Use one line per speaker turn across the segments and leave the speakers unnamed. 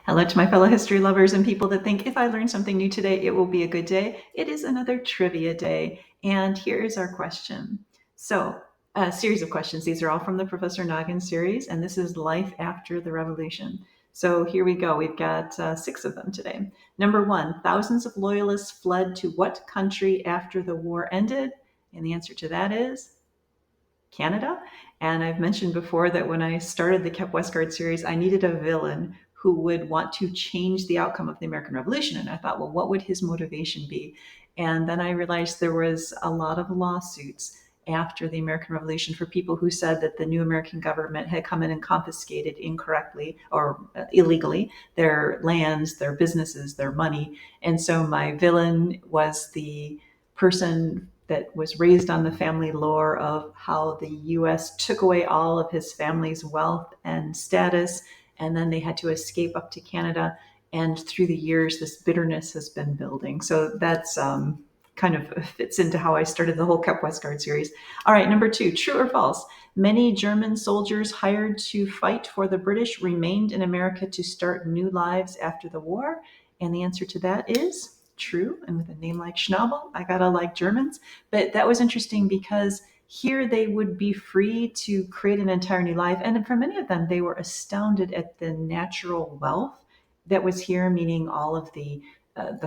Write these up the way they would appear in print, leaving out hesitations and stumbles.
Hello to my fellow history lovers and people that think if I learn something new today, it will be a good day. It is another trivia day. And here is our question. So, a series of questions. These are all from the Professor Noggin series, and this is Life After the Revolution. So here we go. We've got 6 of them today. Number 1, thousands of loyalists fled to what country after the war ended? And the answer to that is Canada. And I've mentioned before that when I started the Kep Westguard series, I needed a villain who would want to change the outcome of the American Revolution. And I thought, well, what would his motivation be? And then I realized there was a lot of lawsuits after the American Revolution for people who said that the new American government had come in and confiscated incorrectly or illegally their lands, their businesses, their money. And so my villain was the person that was raised on the family lore of how the US took away all of his family's wealth and status, and then they had to escape up to Canada. And through the years, this bitterness has been building. So that's kind of fits into how I started the whole Kep Westguard series. All right, number 2, true or false? Many German soldiers hired to fight for the British remained in America to start new lives after the war. And the answer to that is true. And with a name like Schnabel, I gotta like Germans. But that was interesting because here they would be free to create an entire new life. And for many of them, they were astounded at the natural wealth that was here, meaning all of the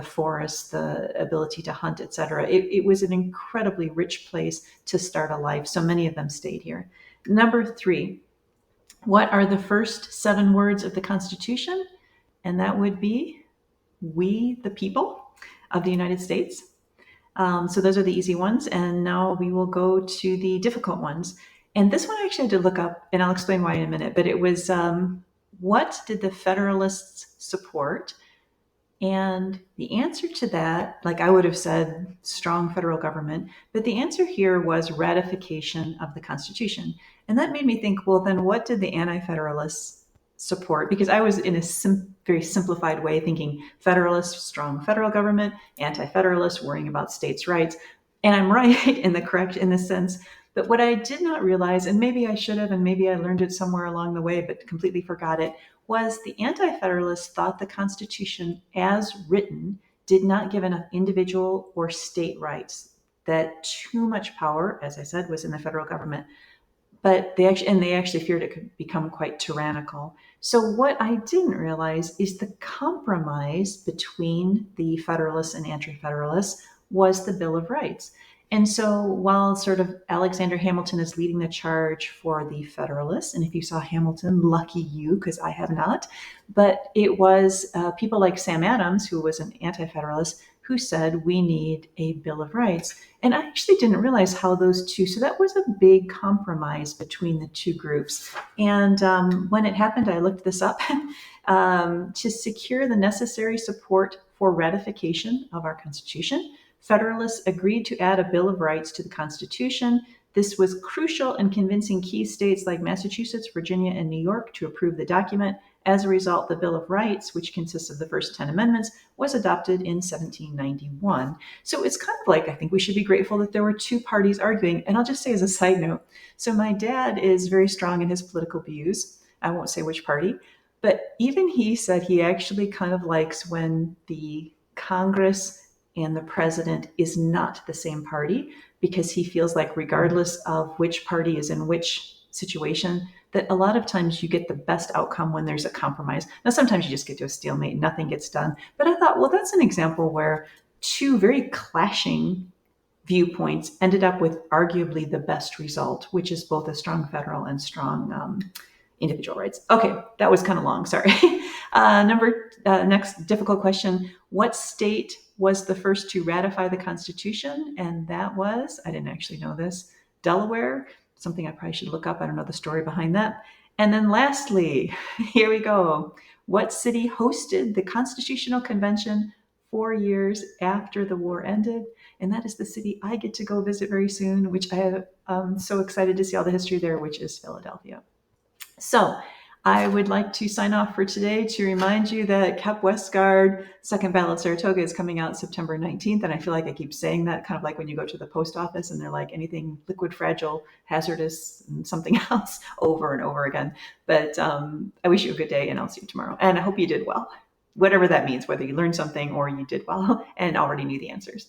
forests, the ability to hunt, etc. It was an incredibly rich place to start a life. So many of them stayed here. Number 3, what are the first 7 words of the Constitution? And that would be we, the people of the United States. So those are the easy ones. And now we will go to the difficult ones. And this one I actually had to look up, and I'll explain why in a minute. But it was what did the Federalists support? And the answer to that, like I would have said, strong federal government, but the answer here was ratification of the Constitution. And that made me think, well, then what did the Anti Federalists support? Because I was in a very simplified way thinking Federalists, strong federal government, Anti Federalists, worrying about states' rights. And I'm right in the sense. But what I did not realize, and maybe I should have, and maybe I learned it somewhere along the way, but completely forgot it, was the Anti-Federalists thought the Constitution, as written, did not give enough individual or state rights, that too much power, as I said, was in the federal government. But they actually feared it could become quite tyrannical. So what I didn't realize is the compromise between the Federalists and Anti-Federalists was the Bill of Rights. And so while sort of Alexander Hamilton is leading the charge for the Federalists, and if you saw Hamilton, lucky you, because I have not, but it was people like Sam Adams, who was an Anti-Federalist, who said we need a Bill of Rights. And I actually didn't realize how those two, so that was a big compromise between the two groups. And when it happened, I looked this up. To secure the necessary support for ratification of our Constitution, Federalists agreed to add a Bill of Rights to the Constitution. This was crucial in convincing key states like Massachusetts, Virginia, and New York to approve the document. As a result, the Bill of Rights, which consists of the first 10 amendments, was adopted in 1791. So it's kind of like, I think we should be grateful that there were two parties arguing. And I'll just say as a side note, so my dad is very strong in his political views. I won't say which party, but even he said he actually kind of likes when the Congress and the president is not the same party, because he feels like regardless of which party is in which situation, that a lot of times you get the best outcome when there's a compromise. Now, sometimes you just get to a stalemate, nothing gets done. But I thought, well, that's an example where two very clashing viewpoints ended up with arguably the best result, which is both a strong federal and strong individual rights. Okay, that was kind of long, sorry. Next difficult question. What state was the first to ratify the Constitution? And that was, I didn't actually know this, Delaware, something I probably should look up. I don't know the story behind that. And then lastly, here we go. What city hosted the Constitutional Convention 4 years after the war ended? And that is the city I get to go visit very soon, which I am so excited to see all the history there, which is Philadelphia. So I would like to sign off for today to remind you that Kep Westguard, Second Battle of Saratoga is coming out September 19th. And I feel like I keep saying that, kind of like when you go to the post office and they're like anything liquid, fragile, hazardous, and something else over and over again. But I wish you a good day, and I'll see you tomorrow. And I hope you did well, whatever that means, whether you learned something or you did well and already knew the answers.